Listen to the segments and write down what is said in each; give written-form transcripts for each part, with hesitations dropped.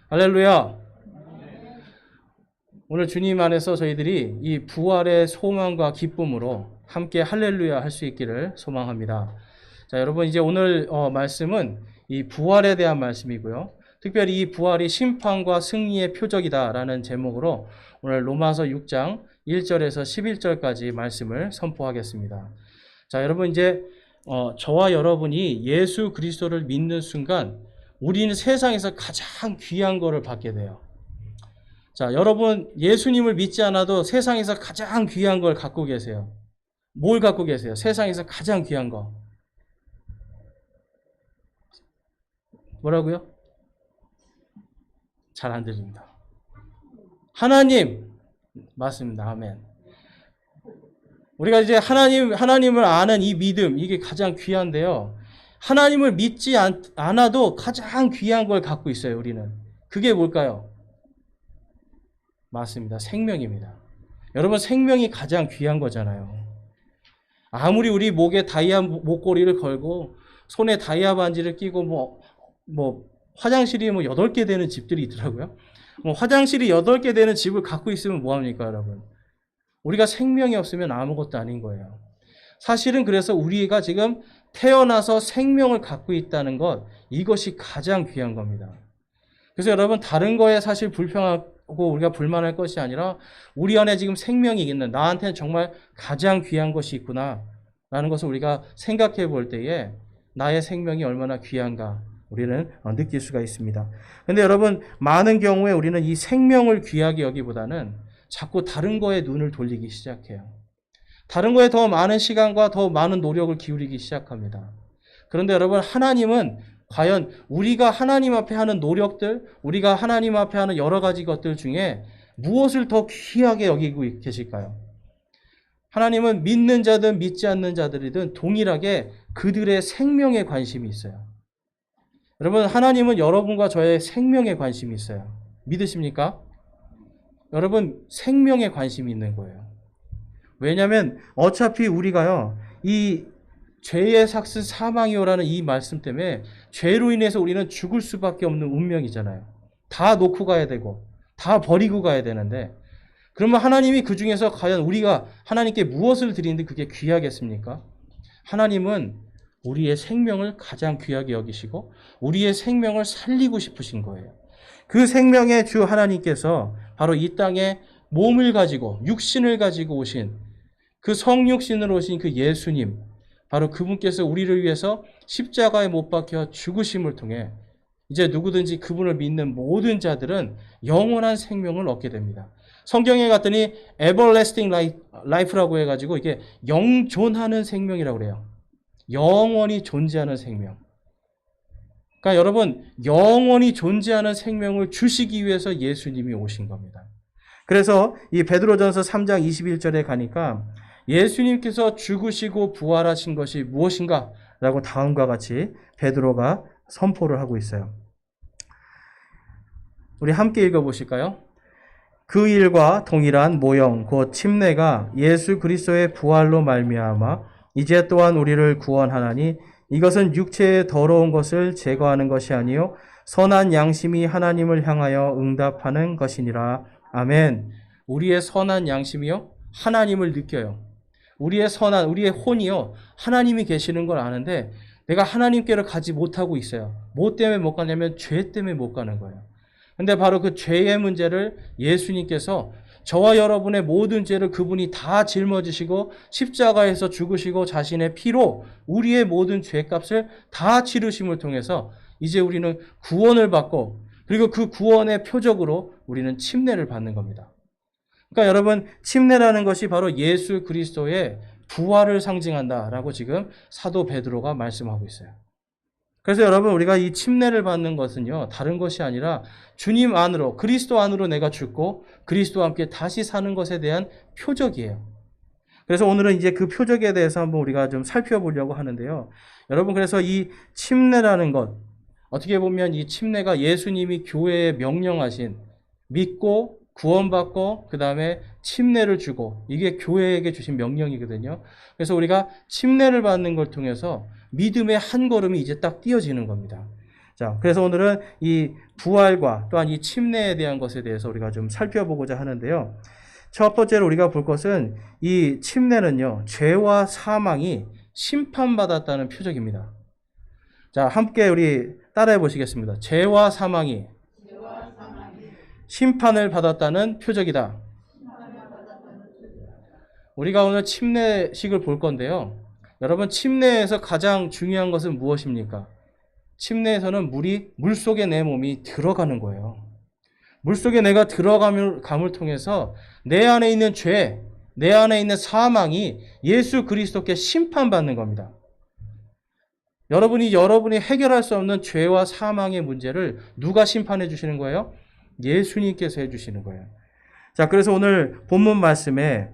할렐루야. 오늘 주님 안에서 저희들이 이 부활의 소망과 기쁨으로 함께 할렐루야 할 수 있기를 소망합니다. 자, 여러분 이제 오늘 말씀은 이 부활에 대한 말씀이고요. 특별히 이 부활이 심판과 승리의 표적이다라는 제목으로 오늘 로마서 6장 1절에서 11절까지 말씀을 선포하겠습니다. 자, 여러분 이제 저와 여러분이 예수 그리스도를 믿는 순간 우리는 세상에서 가장 귀한 거를 받게 돼요. 자, 여러분 예수님을 믿지 않아도 세상에서 가장 귀한 걸 갖고 계세요. 뭘 갖고 계세요? 세상에서 가장 귀한 거. 뭐라고요? 잘 안 들립니다. 하나님. 맞습니다. 아멘. 우리가 이제 하나님을 아는 이 믿음, 이게 가장 귀한데요. 하나님을 믿지 않아도 가장 귀한 걸 갖고 있어요, 우리는. 그게 뭘까요? 맞습니다. 생명입니다. 여러분, 생명이 가장 귀한 거잖아요. 아무리 우리 목에 다이아 목걸이를 걸고 손에 다이아 반지를 끼고 화장실이 8개 되는 집들이 있더라고요. 화장실이 8개 되는 집을 갖고 있으면 뭐합니까, 여러분? 우리가 생명이 없으면 아무것도 아닌 거예요. 사실은 그래서 우리가 지금 태어나서 생명을 갖고 있다는 것, 이것이 가장 귀한 겁니다. 그래서 여러분, 다른 거에 사실 불평하고 우리가 불만할 것이 아니라 우리 안에 지금 생명이 있는, 나한테는 정말 가장 귀한 것이 있구나 라는 것을 우리가 생각해 볼 때에 나의 생명이 얼마나 귀한가 우리는 느낄 수가 있습니다. 그런데 여러분, 많은 경우에 우리는 이 생명을 귀하게 여기보다는 자꾸 다른 거에 눈을 돌리기 시작해요. 다른 거에 더 많은 시간과 더 많은 노력을 기울이기 시작합니다. 그런데 여러분, 하나님은 과연 우리가 하나님 앞에 하는 노력들, 우리가 하나님 앞에 하는 여러 가지 것들 중에 무엇을 더 귀하게 여기고 계실까요? 하나님은 믿는 자든 믿지 않는 자들이든 동일하게 그들의 생명에 관심이 있어요. 여러분, 하나님은 여러분과 저의 생명에 관심이 있어요. 믿으십니까? 여러분, 생명에 관심이 있는 거예요. 왜냐하면 어차피 우리가요, 이 죄의 삭스 사망이요라는 이 말씀 때문에 죄로 인해서 우리는 죽을 수밖에 없는 운명이잖아요. 다 놓고 가야 되고 다 버리고 가야 되는데, 그러면 하나님이 그 중에서 과연 우리가 하나님께 무엇을 드리는데 그게 귀하겠습니까? 하나님은 우리의 생명을 가장 귀하게 여기시고 우리의 생명을 살리고 싶으신 거예요. 그 생명의 주 하나님께서 바로 이 땅에 몸을 가지고 육신을 가지고 오신 그 성육신으로 오신 그 예수님, 바로 그분께서 우리를 위해서 십자가에 못 박혀 죽으심을 통해 이제 누구든지 그분을 믿는 모든 자들은 영원한 생명을 얻게 됩니다. 성경에 갔더니 everlasting life라고 해가지고 이게 영존하는 생명이라고 그래요. 영원히 존재하는 생명. 그러니까 여러분, 영원히 존재하는 생명을 주시기 위해서 예수님이 오신 겁니다. 그래서 이 베드로전서 3장 21절에 가니까 예수님께서 죽으시고 부활하신 것이 무엇인가? 라고 다음과 같이 베드로가 선포를 하고 있어요. 우리 함께 읽어보실까요? 그 일과 동일한 모형 곧 침례가 예수 그리스도의 부활로 말미암아 이제 또한 우리를 구원하나니 이것은 육체의 더러운 것을 제거하는 것이 아니요 선한 양심이 하나님을 향하여 응답하는 것이니라. 아멘. 우리의 선한 양심이요, 하나님을 느껴요. 우리의 혼이요, 하나님이 계시는 걸 아는데 내가 하나님께로 가지 못하고 있어요. 뭐 때문에 못 가냐면 죄 때문에 못 가는 거예요. 근데 바로 그 죄의 문제를 예수님께서 저와 여러분의 모든 죄를 그분이 다 짊어지시고 십자가에서 죽으시고 자신의 피로 우리의 모든 죄값을 다 치르심을 통해서 이제 우리는 구원을 받고, 그리고 그 구원의 표적으로 우리는 침례를 받는 겁니다. 그러니까 여러분, 침례라는 것이 바로 예수 그리스도의 부활을 상징한다라고 지금 사도 베드로가 말씀하고 있어요. 그래서 여러분, 우리가 이 침례를 받는 것은요, 다른 것이 아니라 주님 안으로, 그리스도 안으로 내가 죽고 그리스도와 함께 다시 사는 것에 대한 표적이에요. 그래서 오늘은 이제 그 표적에 대해서 한번 우리가 좀 살펴보려고 하는데요. 여러분, 그래서 이 침례라는 것, 어떻게 보면 이 침례가 예수님이 교회에 명령하신, 믿고 구원받고 그 다음에 침례를 주고, 이게 교회에게 주신 명령이거든요. 그래서 우리가 침례를 받는 걸 통해서 믿음의 한 걸음이 이제 딱 띄어지는 겁니다. 자, 그래서 오늘은 이 부활과 또한 이 침례에 대한 것에 대해서 우리가 좀 살펴보고자 하는데요. 첫 번째로 우리가 볼 것은 이 침례는요, 죄와 사망이 심판받았다는 표적입니다. 자, 함께 우리 따라해 보시겠습니다. 죄와 사망이 심판을 받았다는 표적이다. 우리가 오늘 침례식을 볼 건데요. 여러분, 침례에서 가장 중요한 것은 무엇입니까? 침례에서는 물 속에 내 몸이 들어가는 거예요. 물 속에 내가 들어감을 통해서 내 안에 있는 죄, 내 안에 있는 사망이 예수 그리스도께 심판받는 겁니다. 여러분이 해결할 수 없는 죄와 사망의 문제를 누가 심판해 주시는 거예요? 예수님께서 해 주시는 거예요. 자, 그래서 오늘 본문 말씀에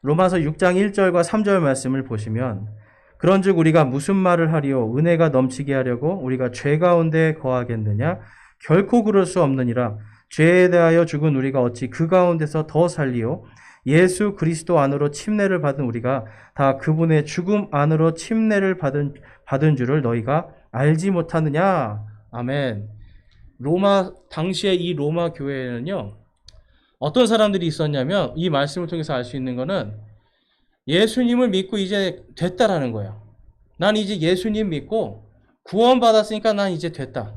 로마서 6장 1절과 3절 말씀을 보시면 그런즉 우리가 무슨 말을 하리요? 은혜가 넘치게 하려고 우리가 죄 가운데 거하겠느냐? 결코 그럴 수 없느니라. 죄에 대하여 죽은 우리가 어찌 그 가운데서 더 살리요? 예수 그리스도 안으로 침례를 받은 우리가 다 그분의 죽음 안으로 침례를 받은 줄을 너희가 알지 못하느냐? 아멘. 당시에 이 로마 교회에는요, 어떤 사람들이 있었냐면, 이 말씀을 통해서 알 수 있는 거는 예수님을 믿고 이제 됐다라는 거예요. 난 이제 예수님 믿고 구원받았으니까 난 이제 됐다.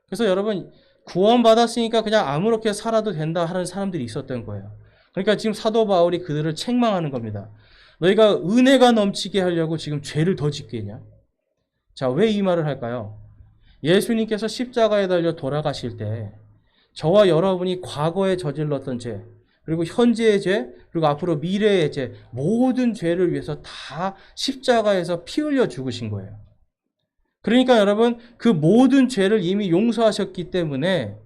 그래서 여러분, 구원받았으니까 그냥 아무렇게 살아도 된다 하는 사람들이 있었던 거예요. 그러니까 지금 사도 바울이 그들을 책망하는 겁니다. 너희가 은혜가 넘치게 하려고 지금 죄를 더 짓겠냐? 자, 왜 이 말을 할까요? 예수님께서 십자가에 달려 돌아가실 때 저와 여러분이 과거에 저질렀던 죄, 그리고 현재의 죄, 그리고 앞으로 미래의 죄, 모든 죄를 위해서 다 십자가에서 피 흘려 죽으신 거예요. 그러니까 여러분, 그 모든 죄를 이미 용서하셨기 때문에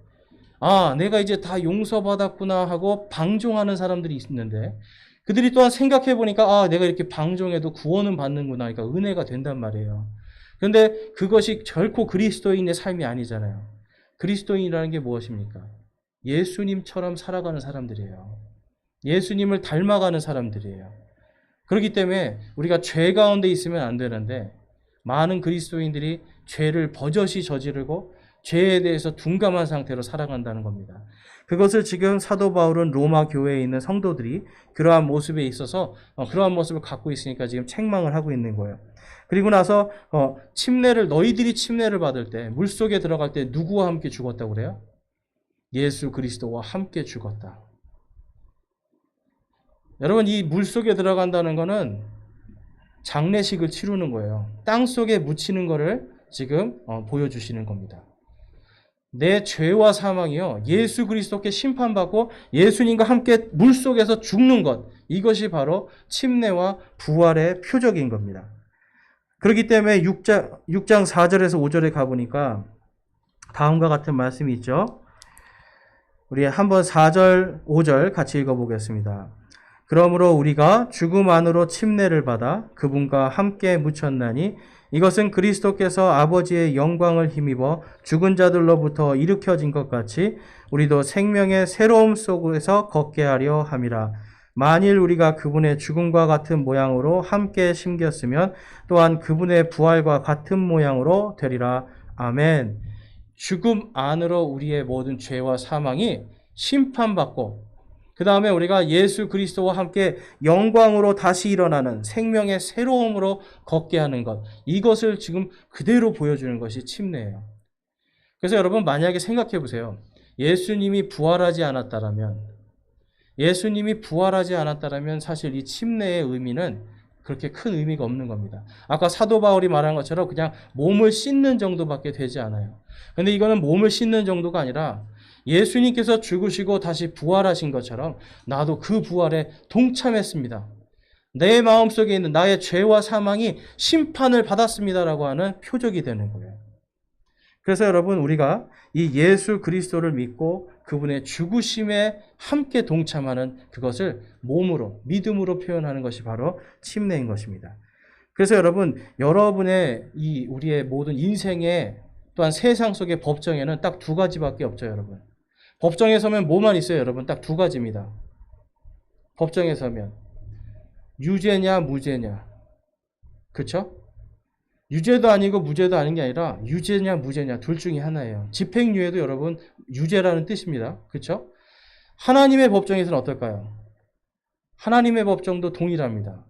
내가 이제 다 용서받았구나 하고 방종하는 사람들이 있는데, 그들이 또한 생각해 보니까 내가 이렇게 방종해도 구원은 받는구나, 그러니까 은혜가 된단 말이에요. 그런데 그것이 결코 그리스도인의 삶이 아니잖아요. 그리스도인이라는 게 무엇입니까? 예수님처럼 살아가는 사람들이에요. 예수님을 닮아가는 사람들이에요. 그렇기 때문에 우리가 죄 가운데 있으면 안 되는데, 많은 그리스도인들이 죄를 버젓이 저지르고 죄에 대해서 둔감한 상태로 살아간다는 겁니다. 그것을 지금 사도 바울은 로마 교회에 있는 성도들이 그러한 모습에 있어서 그러한 모습을 갖고 있으니까 지금 책망을 하고 있는 거예요. 그리고 나서 너희들이 침례를 받을 때, 물속에 들어갈 때 누구와 함께 죽었다고 그래요? 예수 그리스도와 함께 죽었다. 여러분, 이 물속에 들어간다는 것은 장례식을 치르는 거예요. 땅 속에 묻히는 것을 지금 보여주시는 겁니다. 내 죄와 사망이요, 예수 그리스도께 심판받고 예수님과 함께 물속에서 죽는 것, 이것이 바로 침례와 부활의 표적인 겁니다. 그렇기 때문에 6장 4절에서 5절에 가보니까 다음과 같은 말씀이 있죠. 우리 한번 4절, 5절 같이 읽어보겠습니다. 그러므로 우리가 죽음 안으로 침례를 받아 그분과 함께 묻혔나니 이것은 그리스도께서 아버지의 영광을 힘입어 죽은 자들로부터 일으켜진 것 같이 우리도 생명의 새로움 속에서 걷게 하려 함이라. 만일 우리가 그분의 죽음과 같은 모양으로 함께 심겼으면 또한 그분의 부활과 같은 모양으로 되리라. 아멘. 죽음 안으로 우리의 모든 죄와 사망이 심판받고, 그 다음에 우리가 예수 그리스도와 함께 영광으로 다시 일어나는 생명의 새로움으로 걷게 하는 것, 이것을 지금 그대로 보여주는 것이 침례예요. 그래서 여러분, 만약에 생각해 보세요. 예수님이 부활하지 않았다라면 사실 이 침례의 의미는 그렇게 큰 의미가 없는 겁니다. 아까 사도 바울이 말한 것처럼 그냥 몸을 씻는 정도밖에 되지 않아요. 그런데 이거는 몸을 씻는 정도가 아니라 예수님께서 죽으시고 다시 부활하신 것처럼 나도 그 부활에 동참했습니다. 내 마음속에 있는 나의 죄와 사망이 심판을 받았습니다라고 하는 표적이 되는 거예요. 그래서 여러분, 우리가 이 예수 그리스도를 믿고 그분의 죽으심에 함께 동참하는 그것을 몸으로, 믿음으로 표현하는 것이 바로 침례인 것입니다. 그래서 여러분의 우리의 모든 인생의 또한 세상 속의 법정에는 딱 두 가지밖에 없죠, 여러분. 법정에 서면 뭐만 있어요, 여러분? 딱 두 가지입니다. 법정에 서면 유죄냐 무죄냐, 그렇죠? 유죄도 아니고 무죄도 아닌 게 아니라 유죄냐 무죄냐 둘 중에 하나예요. 집행유예도 여러분 유죄라는 뜻입니다. 그렇죠? 하나님의 법정에서는 어떨까요? 하나님의 법정도 동일합니다.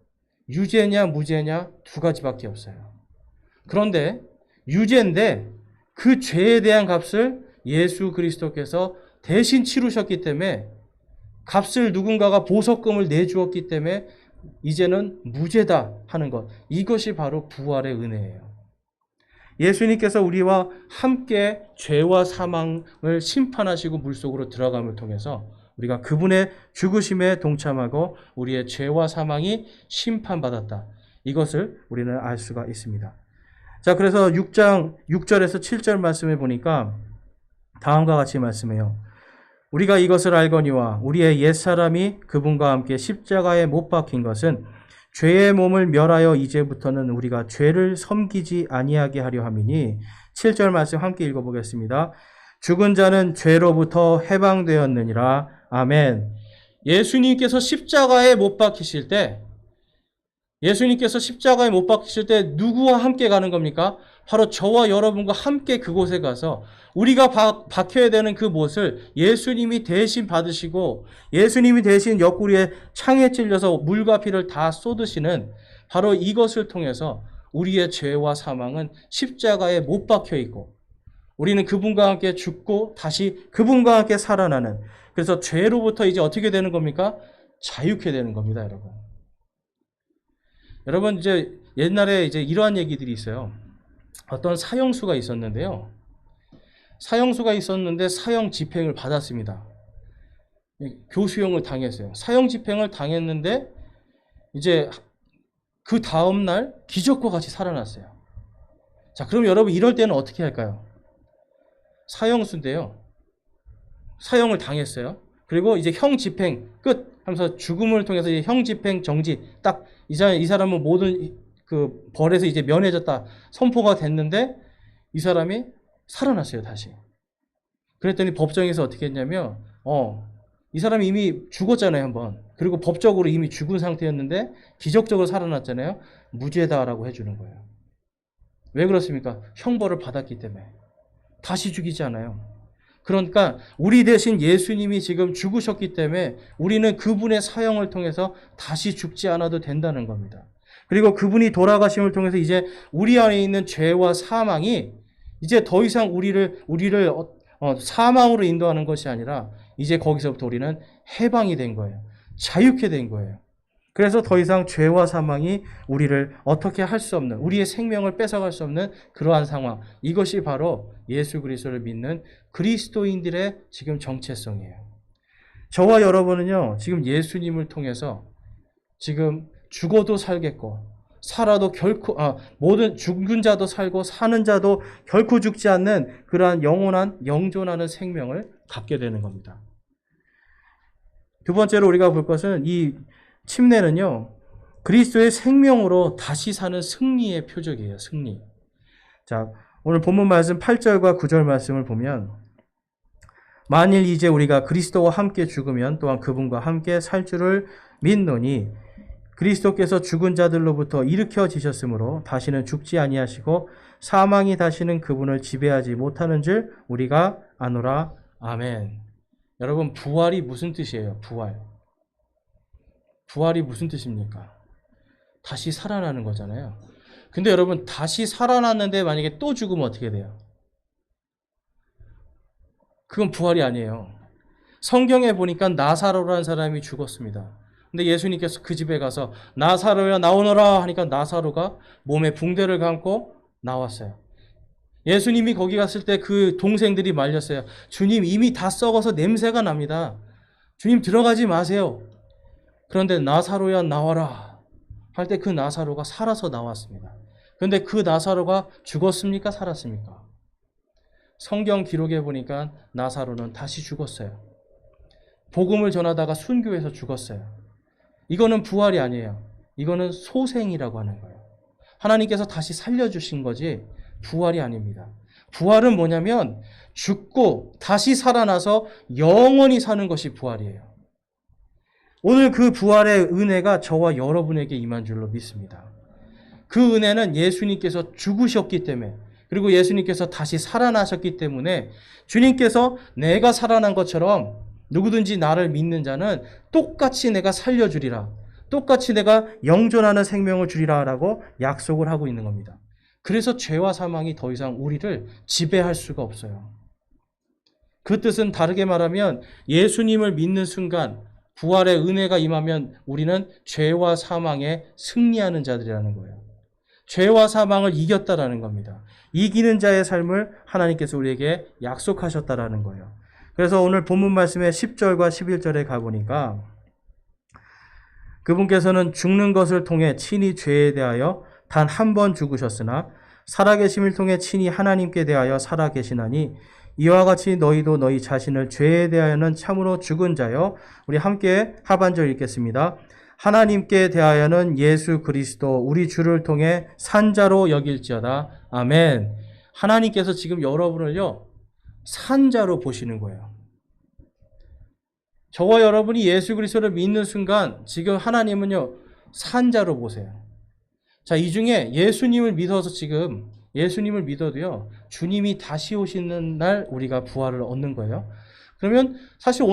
유죄냐 무죄냐 두 가지밖에 없어요. 그런데 유죄인데 그 죄에 대한 값을 예수 그리스도께서 대신 치르셨기 때문에 값을 누군가가 보석금을 내주었기 때문에 이제는 무죄다 하는 것. 이것이 바로 부활의 은혜예요. 예수님께서 우리와 함께 죄와 사망을 심판하시고 물속으로 들어감을 통해서 우리가 그분의 죽으심에 동참하고 우리의 죄와 사망이 심판받았다. 이것을 우리는 알 수가 있습니다. 자, 그래서 6장 6절에서 7절 말씀을 보니까 다음과 같이 말씀해요. 우리가 이것을 알거니와 우리의 옛사람이 그분과 함께 십자가에 못 박힌 것은 죄의 몸을 멸하여 이제부터는 우리가 죄를 섬기지 아니하게 하려 함이니 7절 말씀 함께 읽어보겠습니다. 죽은 자는 죄로부터 해방되었느니라. 아멘. 예수님께서 십자가에 못 박히실 때 누구와 함께 가는 겁니까? 바로 저와 여러분과 함께 그곳에 가서 우리가 박혀야 되는 그 못을 예수님이 대신 받으시고 예수님이 대신 옆구리에 창에 찔려서 물과 피를 다 쏟으시는 바로 이것을 통해서 우리의 죄와 사망은 십자가에 못 박혀 있고 우리는 그분과 함께 죽고 다시 그분과 함께 살아나는, 그래서 죄로부터 이제 어떻게 되는 겁니까? 자유케 되는 겁니다, 여러분. 여러분, 이제 옛날에 이제 이러한 얘기들이 있어요. 어떤 사형수가 있었는데요. 사형수가 있었는데 사형 집행을 받았습니다. 교수형을 당했어요. 사형 집행을 당했는데 이제 그 다음날 기적과 같이 살아났어요. 자, 그럼 여러분 이럴 때는 어떻게 할까요? 사형수인데요. 사형을 당했어요. 그리고 이제 형 집행 끝 하면서 죽음을 통해서 이제 형 집행 정지 딱 이 사람은 모든 그 벌에서 이제 면해졌다 선포가 됐는데 이 사람이 살아났어요, 다시. 그랬더니 법정에서 어떻게 했냐면 이 사람이 이미 죽었잖아요, 한번. 그리고 법적으로 이미 죽은 상태였는데 기적적으로 살아났잖아요. 무죄다라고 해주는 거예요. 왜 그렇습니까? 형벌을 받았기 때문에. 다시 죽이지 않아요. 그러니까 우리 대신 예수님이 지금 죽으셨기 때문에 우리는 그분의 사형을 통해서 다시 죽지 않아도 된다는 겁니다. 그리고 그분이 돌아가심을 통해서 이제 우리 안에 있는 죄와 사망이 이제 더 이상 우리를 사망으로 인도하는 것이 아니라 이제 거기서부터 우리는 해방이 된 거예요. 자유케 된 거예요. 그래서 더 이상 죄와 사망이 우리를 어떻게 할 수 없는, 우리의 생명을 뺏어갈 수 없는 그러한 상황. 이것이 바로 예수 그리스도를 믿는 그리스도인들의 지금 정체성이에요. 저와 여러분은요, 지금 예수님을 통해서 지금 죽어도 살겠고, 살아도 결코, 모든 죽은 자도 살고 사는 자도 결코 죽지 않는 그러한 영원한 영존하는 생명을 갖게 되는 겁니다. 두 번째로 우리가 볼 것은 이 침례는요, 그리스도의 생명으로 다시 사는 승리의 표적이에요, 승리. 자, 오늘 본문 말씀 8절과 9절 말씀을 보면, 만일 이제 우리가 그리스도와 함께 죽으면 또한 그분과 함께 살 줄을 믿노니, 그리스도께서 죽은 자들로부터 일으켜지셨으므로 다시는 죽지 아니하시고 사망이 다시는 그분을 지배하지 못하는 줄 우리가 아노라. 아멘. 여러분, 부활이 무슨 뜻이에요? 부활이 무슨 뜻입니까? 다시 살아나는 거잖아요. 근데 여러분, 다시 살아났는데 만약에 또 죽으면 어떻게 돼요? 그건 부활이 아니에요. 성경에 보니까 나사로라는 사람이 죽었습니다. 근데 예수님께서 그 집에 가서 나사로야 나오너라 하니까 나사로가 몸에 붕대를 감고 나왔어요. 예수님이 거기 갔을 때 그 동생들이 말렸어요. 주님, 이미 다 썩어서 냄새가 납니다. 주님, 들어가지 마세요. 그런데 나사로야 나와라 할 때 그 나사로가 살아서 나왔습니다. 그런데 그 나사로가 죽었습니까? 살았습니까? 성경 기록에 보니까 나사로는 다시 죽었어요. 복음을 전하다가 순교해서 죽었어요. 이거는 부활이 아니에요. 이거는 소생이라고 하는 거예요. 하나님께서 다시 살려주신 거지 부활이 아닙니다. 부활은 뭐냐면 죽고 다시 살아나서 영원히 사는 것이 부활이에요. 오늘 그 부활의 은혜가 저와 여러분에게 임한 줄로 믿습니다. 그 은혜는 예수님께서 죽으셨기 때문에, 그리고 예수님께서 다시 살아나셨기 때문에 주님께서 내가 살아난 것처럼 누구든지 나를 믿는 자는 똑같이 내가 살려주리라, 똑같이 내가 영존하는 생명을 주리라 라고 약속을 하고 있는 겁니다. 그래서 죄와 사망이 더 이상 우리를 지배할 수가 없어요. 그 뜻은 다르게 말하면 예수님을 믿는 순간 부활의 은혜가 임하면 우리는 죄와 사망에 승리하는 자들이라는 거예요. 죄와 사망을 이겼다라는 겁니다. 이기는 자의 삶을 하나님께서 우리에게 약속하셨다라는 거예요. 그래서 오늘 본문 말씀의 10절과 11절에 가보니까 그분께서는 죽는 것을 통해 친히 죄에 대하여 단 한 번 죽으셨으나 살아계심을 통해 친히 하나님께 대하여 살아계시나니 이와 같이 너희도 너희 자신을 죄에 대하여는 참으로 죽은 자여. 우리 함께 하반절 읽겠습니다. 하나님께 대하여는 예수 그리스도 우리 주를 통해 산자로 여길지어다. 아멘. 하나님께서 지금 여러분을요, 산자로 보시는 거예요. 저와 여러분이 예수 그리스도를 믿는 순간 지금 하나님은요, 산자로 보세요. 자, 이 중에 예수님을 믿어서 지금 예수님을 믿어도요, 주님이 다시 오시는 날 우리가 부활을 얻는 거예요. 그러면 사실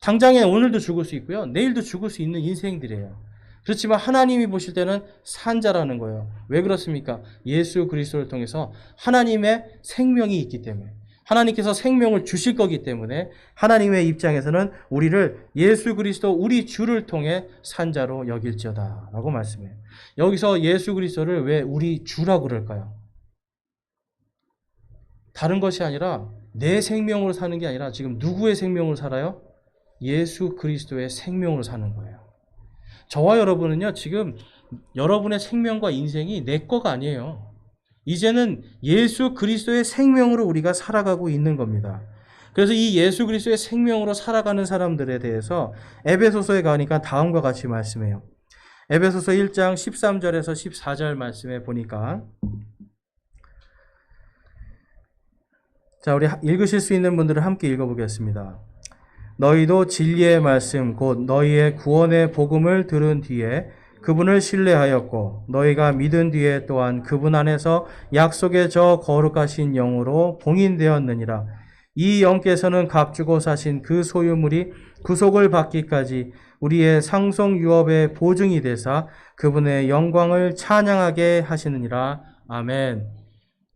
당장에 오늘도 죽을 수 있고요, 내일도 죽을 수 있는 인생들이에요. 그렇지만 하나님이 보실 때는 산자라는 거예요. 왜 그렇습니까? 예수 그리스도를 통해서 하나님의 생명이 있기 때문에, 하나님께서 생명을 주실 거기 때문에 하나님의 입장에서는 우리를 예수 그리스도 우리 주를 통해 산자로 여길지어다 라고 말씀해요. 여기서 예수 그리스도를 왜 우리 주라고 그럴까요? 다른 것이 아니라 내 생명으로 사는 게 아니라 지금 누구의 생명을 살아요? 예수 그리스도의 생명으로 사는 거예요. 저와 여러분은요, 지금 여러분의 생명과 인생이 내 거가 아니에요. 이제는 예수 그리스도의 생명으로 우리가 살아가고 있는 겁니다. 그래서 이 예수 그리스도의 생명으로 살아가는 사람들에 대해서 에베소서에 가니까 다음과 같이 말씀해요. 에베소서 1장 13절에서 14절 말씀에 보니까, 자, 우리 읽으실 수 있는 분들은 함께 읽어보겠습니다. 너희도 진리의 말씀 곧 너희의 구원의 복음을 들은 뒤에 그분을 신뢰하였고 너희가 믿은 뒤에 또한 그분 안에서 약속의 저 거룩하신 영으로 봉인되었느니라. 이 영께서는 값주고 사신 그 소유물이 구속을 받기까지 우리의 상속 유업의 보증이 되사 그분의 영광을 찬양하게 하시느니라. 아멘.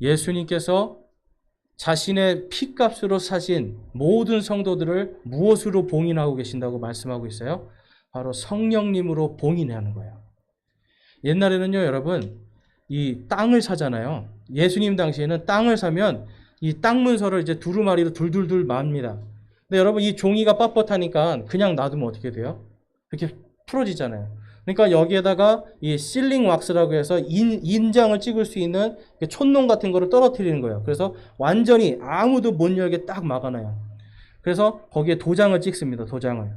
예수님께서 자신의 피값으로 사신 모든 성도들을 무엇으로 봉인하고 계신다고 말씀하고 있어요? 바로 성령님으로 봉인하는 거예요. 옛날에는요, 여러분, 이 땅을 사잖아요. 예수님 당시에는 땅을 사면 이 땅 문서를 이제 두루마리로 둘둘둘 맙니다. 근데 여러분, 이 종이가 빳빳하니까 그냥 놔두면 어떻게 돼요? 이렇게 풀어지잖아요. 그러니까 여기에다가 이 실링 왁스라고 해서 인장을 찍을 수 있는 촛농 같은 거를 떨어뜨리는 거예요. 그래서 완전히 아무도 못 열게 딱 막아놔요. 그래서 거기에 도장을 찍습니다. 도장을.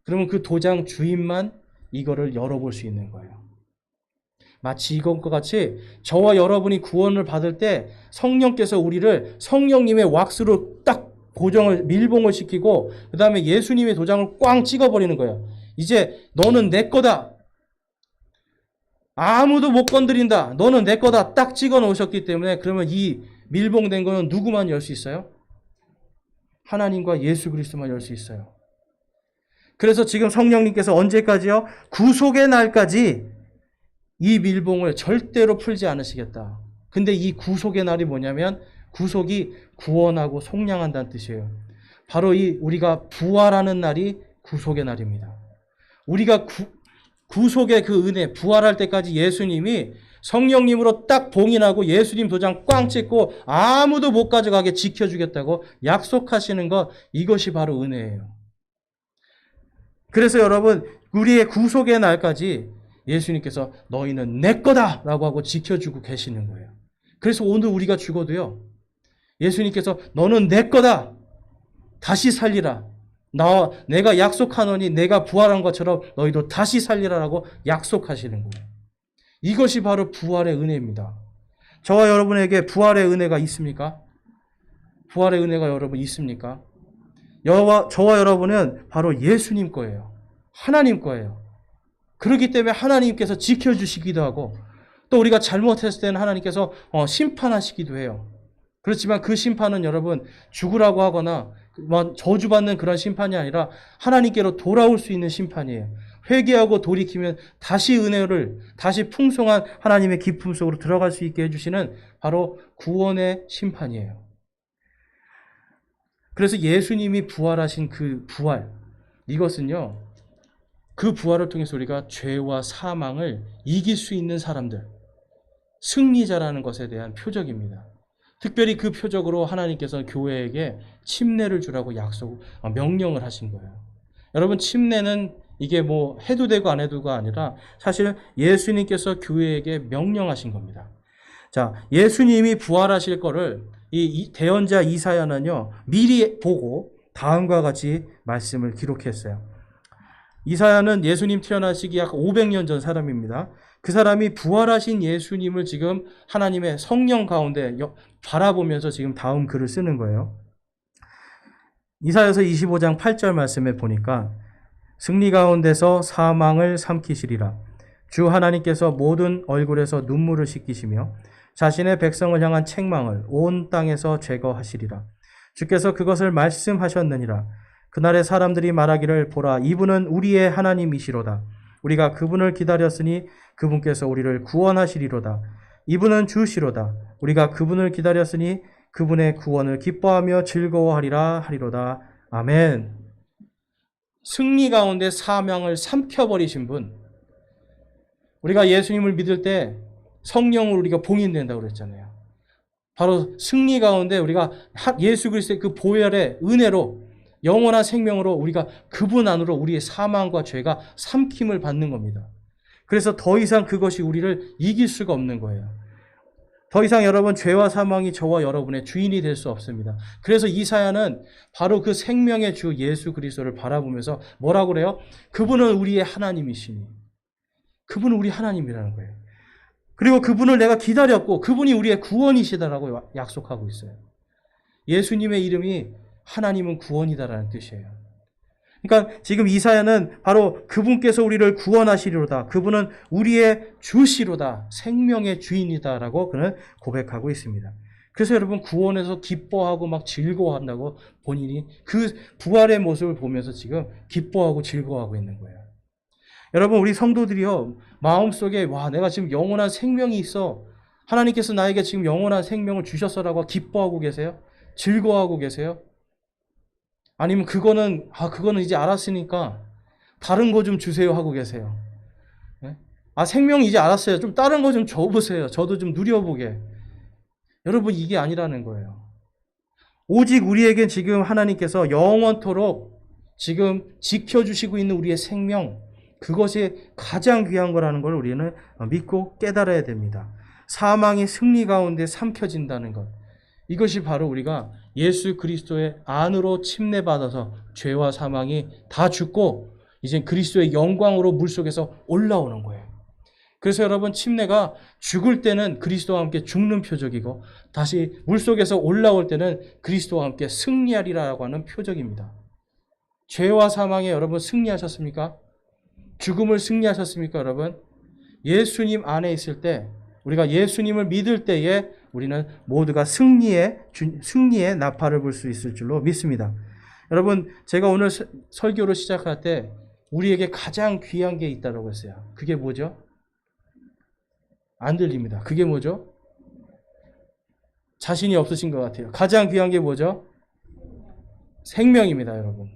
그러면 그 도장 주인만 이거를 열어볼 수 있는 거예요. 마치 이것과 같이 저와 여러분이 구원을 받을 때 성령께서 우리를 성령님의 왁스로 딱 밀봉을 시키고 그 다음에 예수님의 도장을 꽝 찍어버리는 거예요. 이제 너는 내 거다. 아무도 못 건드린다. 너는 내 거다. 딱 찍어 놓으셨기 때문에 그러면 이 밀봉된 거는 누구만 열 수 있어요? 하나님과 예수 그리스도만 열 수 있어요. 그래서 지금 성령님께서 언제까지요? 구속의 날까지 이 밀봉을 절대로 풀지 않으시겠다. 근데 이 구속의 날이 뭐냐면 구속이 구원하고 속량한다는 뜻이에요. 바로 우리가 부활하는 날이 구속의 날입니다. 우리가 구속의 그 은혜, 부활할 때까지 예수님이 성령님으로 딱 봉인하고 예수님 도장 꽝 찍고 아무도 못 가져가게 지켜주겠다고 약속하시는 것, 이것이 바로 은혜예요. 그래서 여러분, 우리의 구속의 날까지 예수님께서 너희는 내 거다 라고 하고 지켜주고 계시는 거예요. 그래서 오늘 우리가 죽어도요, 예수님께서 너는 내 거다. 다시 살리라. 내가 약속하노니 내가 부활한 것처럼 너희도 다시 살리라라고 약속하시는 거예요. 이것이 바로 부활의 은혜입니다. 저와 여러분에게 부활의 은혜가 있습니까? 부활의 은혜가 여러분 있습니까? 저와 여러분은 바로 예수님 거예요. 하나님 거예요. 그렇기 때문에 하나님께서 지켜주시기도 하고 또 우리가 잘못했을 때는 하나님께서 심판하시기도 해요. 그렇지만 그 심판은 여러분 죽으라고 하거나 저주받는 그런 심판이 아니라 하나님께로 돌아올 수 있는 심판이에요. 회개하고 돌이키면 다시 은혜를, 다시 풍성한 하나님의 기품 속으로 들어갈 수 있게 해주시는 바로 구원의 심판이에요. 그래서 예수님이 부활하신 그 부활, 이것은요, 그 부활을 통해서 우리가 죄와 사망을 이길 수 있는 사람들, 승리자라는 것에 대한 표적입니다. 특별히 그 표적으로 하나님께서 교회에게 침례를 주라고 명령을 하신 거예요. 여러분, 침례는 이게 뭐 해도 되고 안 해도가 아니라 사실 예수님께서 교회에게 명령하신 겁니다. 자, 예수님이 부활하실 거를 이 대언자 이사야는요, 미리 보고 다음과 같이 말씀을 기록했어요. 이사야는 예수님 태어나시기 약 500년 전 사람입니다. 그 사람이 부활하신 예수님을 지금 하나님의 성령 가운데 바라보면서 지금 다음 글을 쓰는 거예요. 이사야서 25장 8절 말씀에 보니까 승리 가운데서 사망을 삼키시리라. 주 하나님께서 모든 얼굴에서 눈물을 씻기시며 자신의 백성을 향한 책망을 온 땅에서 제거하시리라. 주께서 그것을 말씀하셨느니라. 그날에 사람들이 말하기를 보라 이분은 우리의 하나님이시로다. 우리가 그분을 기다렸으니 그분께서 우리를 구원하시리로다. 이분은 주시로다. 우리가 그분을 기다렸으니 그분의 구원을 기뻐하며 즐거워하리라 하리로다. 아멘. 승리 가운데 사명을 삼켜버리신 분. 우리가 예수님을 믿을 때 성령으로 우리가 봉인된다고 그랬잖아요. 바로 승리 가운데 우리가 예수 그리스도의 그 보혈의 은혜로 영원한 생명으로 우리가 그분 안으로 우리의 사망과 죄가 삼킴을 받는 겁니다. 그래서 더 이상 그것이 우리를 이길 수가 없는 거예요. 더 이상 여러분 죄와 사망이 저와 여러분의 주인이 될 수 없습니다. 그래서 이사야는 바로 그 생명의 주 예수 그리스도를 바라보면서 뭐라고 그래요? 그분은 우리의 하나님이시니. 그분은 우리 하나님이라는 거예요. 그리고 그분을 내가 기다렸고 그분이 우리의 구원이시다라고 약속하고 있어요. 예수님의 이름이 하나님은 구원이다라는 뜻이에요. 그러니까 지금 이사야는 바로 그분께서 우리를 구원하시리로다. 그분은 우리의 주시로다. 생명의 주인이다라고 그는 고백하고 있습니다. 그래서 여러분 구원에서 기뻐하고 막 즐거워한다고 본인이 그 부활의 모습을 보면서 지금 기뻐하고 즐거워하고 있는 거예요. 여러분 우리 성도들이요 마음속에 와 내가 지금 영원한 생명이 있어. 하나님께서 나에게 지금 영원한 생명을 주셨어라고 기뻐하고 계세요? 즐거워하고 계세요? 아니면 그거는 이제 알았으니까 다른 거 좀 주세요 하고 계세요. 네? 생명 이제 알았어요. 좀 다른 거 좀 줘보세요. 저도 좀 누려보게. 여러분 이게 아니라는 거예요. 오직 우리에겐 지금 하나님께서 영원토록 지금 지켜주시고 있는 우리의 생명, 그것이 가장 귀한 거라는 걸 우리는 믿고 깨달아야 됩니다. 사망의 승리 가운데 삼켜진다는 것. 이것이 바로 우리가 예수 그리스도의 안으로 침례받아서 죄와 사망이 다 죽고 이제 그리스도의 영광으로 물속에서 올라오는 거예요. 그래서 여러분 침례가 죽을 때는 그리스도와 함께 죽는 표적이고 다시 물속에서 올라올 때는 그리스도와 함께 승리하리라고 하는 표적입니다. 죄와 사망에 여러분 승리하셨습니까? 죽음을 승리하셨습니까, 여러분? 예수님 안에 있을 때 우리가 예수님을 믿을 때에 우리는 모두가 승리의 나팔을 불 수 있을 줄로 믿습니다. 여러분, 제가 오늘 설교를 시작할 때 우리에게 가장 귀한 게 있다고 했어요. 그게 뭐죠? 안 들립니다. 그게 뭐죠? 자신이 없으신 것 같아요. 가장 귀한 게 뭐죠? 생명입니다, 여러분.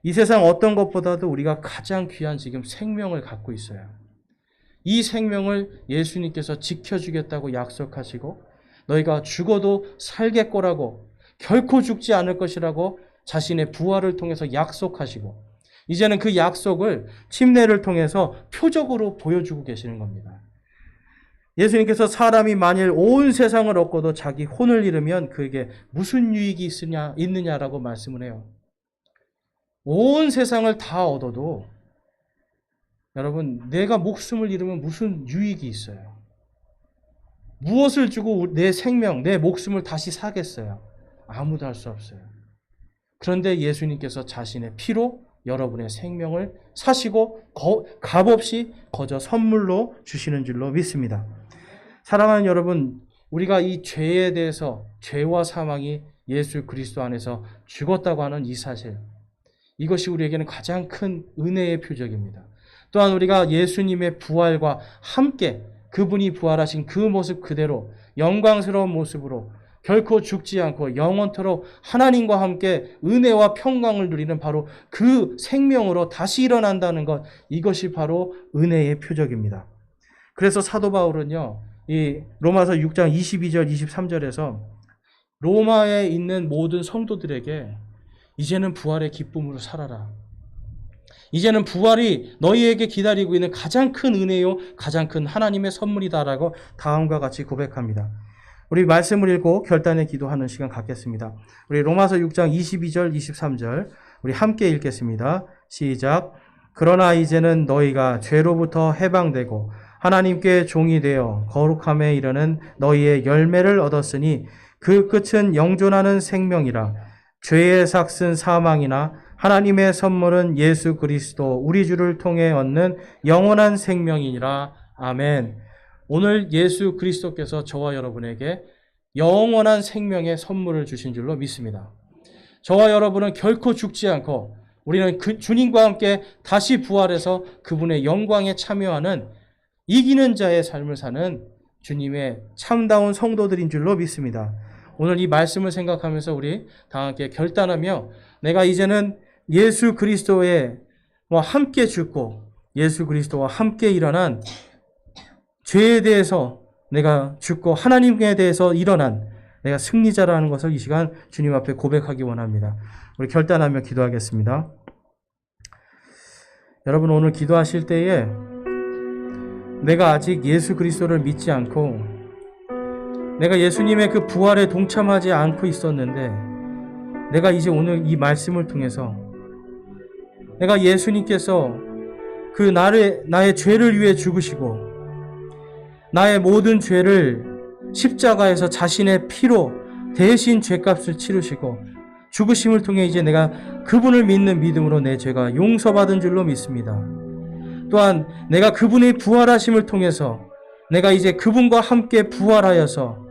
이 세상 어떤 것보다도 우리가 가장 귀한 지금 생명을 갖고 있어요. 이 생명을 예수님께서 지켜주겠다고 약속하시고 너희가 죽어도 살겠거라고 결코 죽지 않을 것이라고 자신의 부활을 통해서 약속하시고 이제는 그 약속을 침례를 통해서 표적으로 보여주고 계시는 겁니다. 예수님께서 사람이 만일 온 세상을 얻고도 자기 혼을 잃으면 그에게 무슨 유익이 있느냐라고 말씀을 해요. 온 세상을 다 얻어도 여러분 내가 목숨을 잃으면 무슨 유익이 있어요? 무엇을 주고 내 생명, 내 목숨을 다시 사겠어요? 아무도 할 수 없어요. 그런데 예수님께서 자신의 피로 여러분의 생명을 사시고 값없이 거저 선물로 주시는 줄로 믿습니다. 사랑하는 여러분, 우리가 이 죄에 대해서 죄와 사망이 예수 그리스도 안에서 죽었다고 하는 이 사실, 이것이 우리에게는 가장 큰 은혜의 표적입니다. 또한 우리가 예수님의 부활과 함께 그분이 부활하신 그 모습 그대로 영광스러운 모습으로 결코 죽지 않고 영원토록 하나님과 함께 은혜와 평강을 누리는 바로 그 생명으로 다시 일어난다는 것, 이것이 바로 은혜의 표적입니다. 그래서 사도 바울은요, 이 로마서 6장 22절 23절에서 로마에 있는 모든 성도들에게 이제는 부활의 기쁨으로 살아라. 이제는 부활이 너희에게 기다리고 있는 가장 큰 은혜요, 가장 큰 하나님의 선물이다라고 다음과 같이 고백합니다. 우리 말씀을 읽고 결단의 기도하는 시간 갖겠습니다. 우리 로마서 6장 22절 23절 우리 함께 읽겠습니다. 시작. 그러나 이제는 너희가 죄로부터 해방되고 하나님께 종이 되어 거룩함에 이르는 너희의 열매를 얻었으니 그 끝은 영존하는 생명이라. 죄의 삭슨 사망이나 하나님의 선물은 예수 그리스도 우리 주를 통해 얻는 영원한 생명이니라. 아멘. 오늘 예수 그리스도께서 저와 여러분에게 영원한 생명의 선물을 주신 줄로 믿습니다. 저와 여러분은 결코 죽지 않고 우리는 그 주님과 함께 다시 부활해서 그분의 영광에 참여하는 이기는 자의 삶을 사는 주님의 참다운 성도들인 줄로 믿습니다. 오늘 이 말씀을 생각하면서 우리 다 함께 결단하며 내가 이제는 예수 그리스도와 함께 죽고 예수 그리스도와 함께 일어난 죄에 대해서 내가 죽고 하나님에 대해서 일어난 내가 승리자라는 것을 이 시간 주님 앞에 고백하기 원합니다. 우리 결단하며 기도하겠습니다. 여러분, 오늘 기도하실 때에 내가 아직 예수 그리스도를 믿지 않고 내가 예수님의 그 부활에 동참하지 않고 있었는데 내가 이제 오늘 이 말씀을 통해서 내가 예수님께서 그 나의 죄를 위해 죽으시고 나의 모든 죄를 십자가에서 자신의 피로 대신 죄값을 치르시고 죽으심을 통해 이제 내가 그분을 믿는 믿음으로 내 죄가 용서받은 줄로 믿습니다. 또한 내가 그분의 부활하심을 통해서 내가 이제 그분과 함께 부활하여서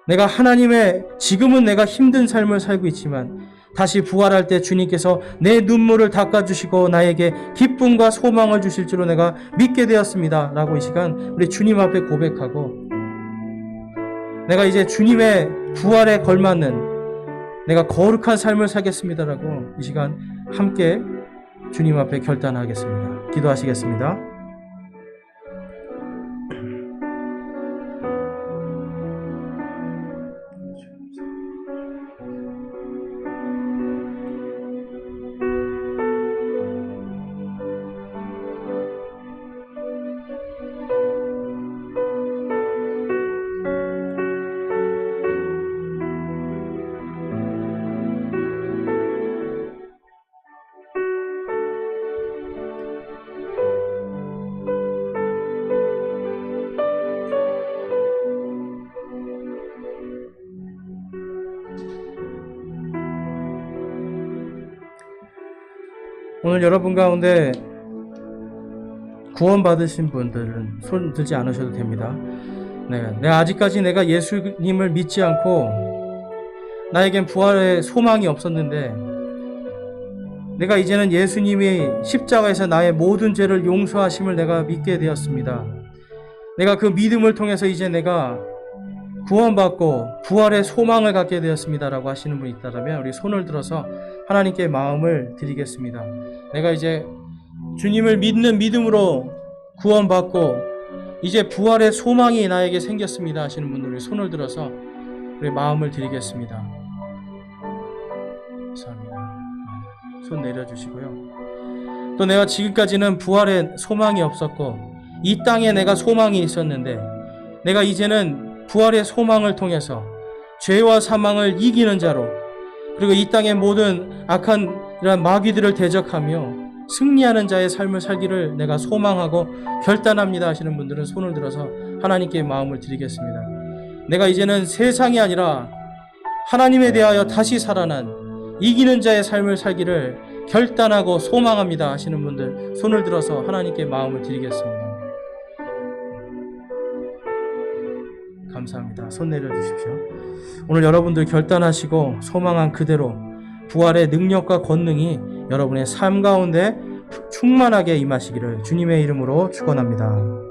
내가 하나님의 지금은 내가 힘든 삶을 살고 있지만 다시 부활할 때 주님께서 내 눈물을 닦아주시고 나에게 기쁨과 소망을 주실 줄로 내가 믿게 되었습니다. 라고 이 시간 우리 주님 앞에 고백하고 내가 이제 주님의 부활에 걸맞는 내가 거룩한 삶을 살겠습니다. 라고 이 시간 함께 주님 앞에 결단하겠습니다. 기도하시겠습니다. 오늘 여러분 가운데 구원받으신 분들은 손 들지 않으셔도 됩니다. 내가 아직까지 내가 예수님을 믿지 않고 나에겐 부활의 소망이 없었는데 내가 이제는 예수님이 십자가에서 나의 모든 죄를 용서하심을 내가 믿게 되었습니다. 내가 그 믿음을 통해서 이제 내가 구원받고 부활의 소망을 갖게 되었습니다라고 하시는 분이 있다면 우리 손을 들어서 하나님께 마음을 드리겠습니다. 내가 이제 주님을 믿는 믿음으로 구원받고 이제 부활의 소망이 나에게 생겼습니다 하시는 분들이 손을 들어서 우리 마음을 드리겠습니다. 감사합니다. 손 내려주시고요. 또 내가 지금까지는 부활의 소망이 없었고 이 땅에 내가 소망이 있었는데 내가 이제는 부활의 소망을 통해서 죄와 사망을 이기는 자로 그리고 이 땅의 모든 악한 이런 마귀들을 대적하며 승리하는 자의 삶을 살기를 내가 소망하고 결단합니다 하시는 분들은 손을 들어서 하나님께 마음을 드리겠습니다. 내가 이제는 세상이 아니라 하나님에 대하여 다시 살아난 이기는 자의 삶을 살기를 결단하고 소망합니다 하시는 분들 손을 들어서 하나님께 마음을 드리겠습니다. 감사합니다. 손 내려주십시오. 오늘 여러분들 결단하시고 소망한 그대로 부활의 능력과 권능이 여러분의 삶 가운데 충만하게 임하시기를 주님의 이름으로 축원합니다.